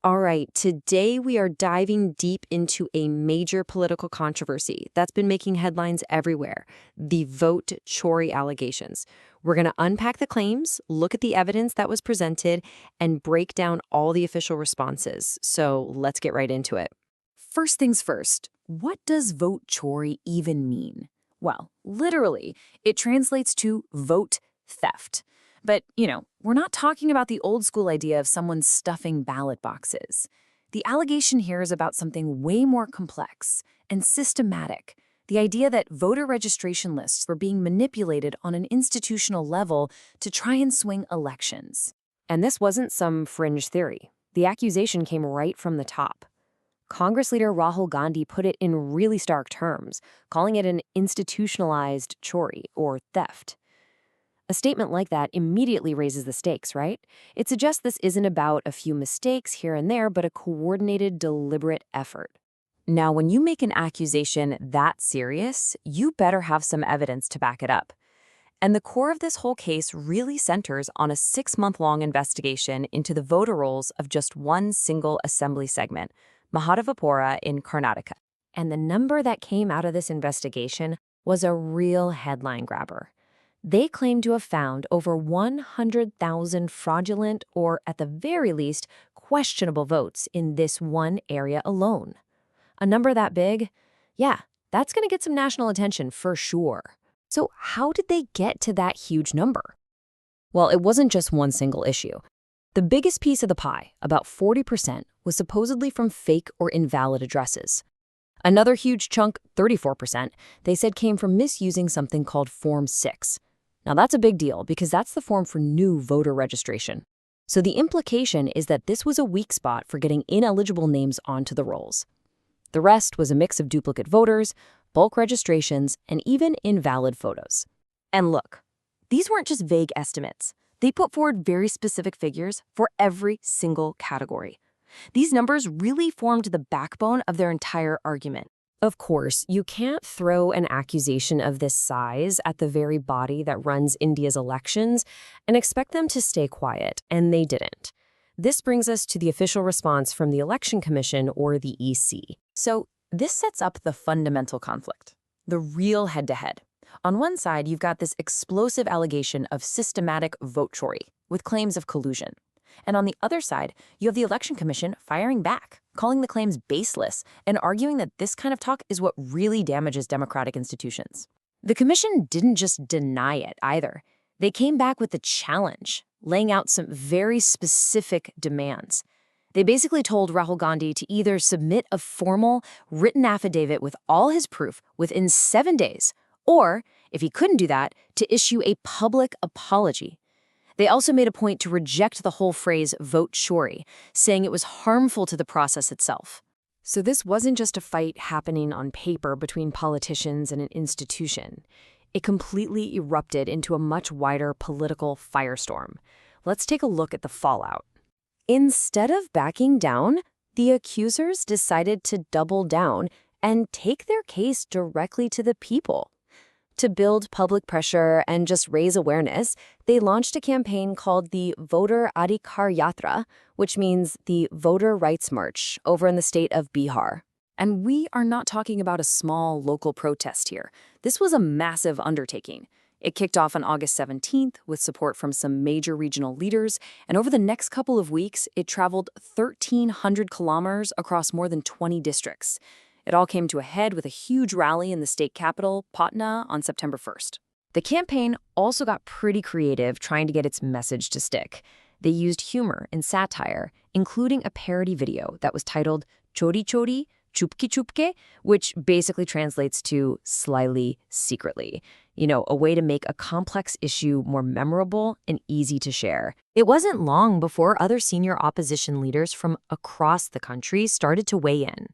All right, today we are diving deep into a major political controversy that's been making headlines everywhere, the vote chori allegations. We're going to unpack the claims, look at the evidence that was presented, and break down all the official responses. So let's get right into it. First things first, what does vote chori even mean? Well, literally, it translates to vote theft. But, we're not talking about the old school idea of someone stuffing ballot boxes. The allegation here is about something way more complex and systematic. The idea that voter registration lists were being manipulated on an institutional level to try and swing elections. And this wasn't some fringe theory. The accusation came right from the top. Congress leader Rahul Gandhi put it in really stark terms, calling it an institutionalized chori, or theft. A statement like that immediately raises the stakes, right? It suggests this isn't about a few mistakes here and there, but a coordinated, deliberate effort. Now, when you make an accusation that serious, you better have some evidence to back it up. And the core of this whole case really centers on a 6-month-long investigation into the voter rolls of just one single assembly segment, Mahadevapura in Karnataka. And the number that came out of this investigation was a real headline grabber. They claimed to have found over 100,000 fraudulent or, at the very least, questionable votes in this one area alone. A number that big? Yeah, that's going to get some national attention for sure. So how did they get to that huge number? Well, it wasn't just one single issue. The biggest piece of the pie, about 40%, was supposedly from fake or invalid addresses. Another huge chunk, 34%, they said came from misusing something called Form 6. Now that's a big deal because that's the form for new voter registration. So the implication is that this was a weak spot for getting ineligible names onto the rolls. The rest was a mix of duplicate voters, bulk registrations, and even invalid photos. And look, these weren't just vague estimates. They put forward very specific figures for every single category. These numbers really formed the backbone of their entire argument. Of course, you can't throw an accusation of this size at the very body that runs India's elections and expect them to stay quiet, and they didn't. This brings us to the official response from the Election Commission, or the EC. So this sets up the fundamental conflict, the real head-to-head. On one side, you've got this explosive allegation of systematic vote chori with claims of collusion. And on the other side, you have the Election Commission firing back, calling the claims baseless and arguing that this kind of talk is what really damages democratic institutions. The commission didn't just deny it either. They came back with a challenge, laying out some very specific demands. They basically told Rahul Gandhi to either submit a formal, written affidavit with all his proof within 7 days, or, if he couldn't do that, to issue a public apology. They also made a point to reject the whole phrase vote chori, saying it was harmful to the process itself. So this wasn't just a fight happening on paper between politicians and an institution. It completely erupted into a much wider political firestorm. Let's take a look at the fallout. Instead of backing down, the accusers decided to double down and take their case directly to the people. To build public pressure and just raise awareness, they launched a campaign called the Voter Adhikar Yatra, which means the Voter Rights March, over in the state of Bihar. And we are not talking about a small local protest here. This was a massive undertaking. It kicked off on August 17th with support from some major regional leaders, and over the next couple of weeks, it traveled 1,300 kilometers across more than 20 districts. It all came to a head with a huge rally in the state capital, Patna, on September 1st. The campaign also got pretty creative trying to get its message to stick. They used humor and satire, including a parody video that was titled Chori Chori, Chupke Chupke, which basically translates to slyly, secretly. A way to make a complex issue more memorable and easy to share. It wasn't long before other senior opposition leaders from across the country started to weigh in.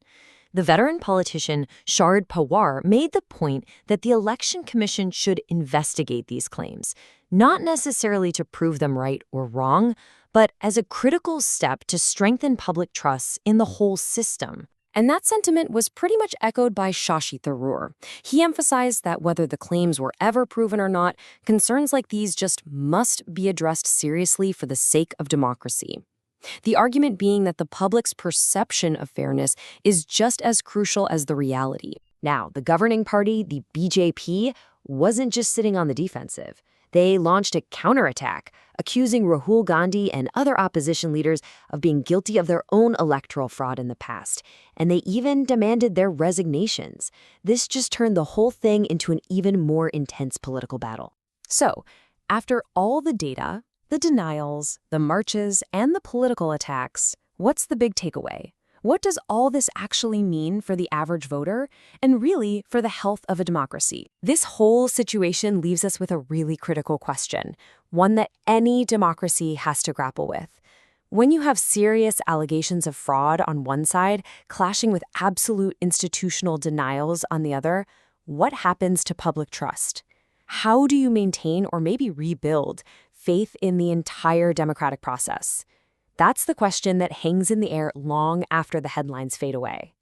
The veteran politician Sharad Pawar made the point that the Election Commission should investigate these claims, not necessarily to prove them right or wrong, but as a critical step to strengthen public trust in the whole system. And that sentiment was pretty much echoed by Shashi Tharoor. He emphasized that whether the claims were ever proven or not, concerns like these just must be addressed seriously for the sake of democracy. The argument being that the public's perception of fairness is just as crucial as the reality. Now, the governing party, the BJP, wasn't just sitting on the defensive. They launched a counterattack, accusing Rahul Gandhi and other opposition leaders of being guilty of their own electoral fraud in the past, and they even demanded their resignations. This just turned the whole thing into an even more intense political battle. So, after all the data, the denials, the marches, and the political attacks, what's the big takeaway? What does all this actually mean for the average voter, and really for the health of a democracy? This whole situation leaves us with a really critical question, one that any democracy has to grapple with. When you have serious allegations of fraud on one side clashing with absolute institutional denials on the other, what happens to public trust? How do you maintain or maybe rebuild faith in the entire democratic process? That's the question that hangs in the air long after the headlines fade away.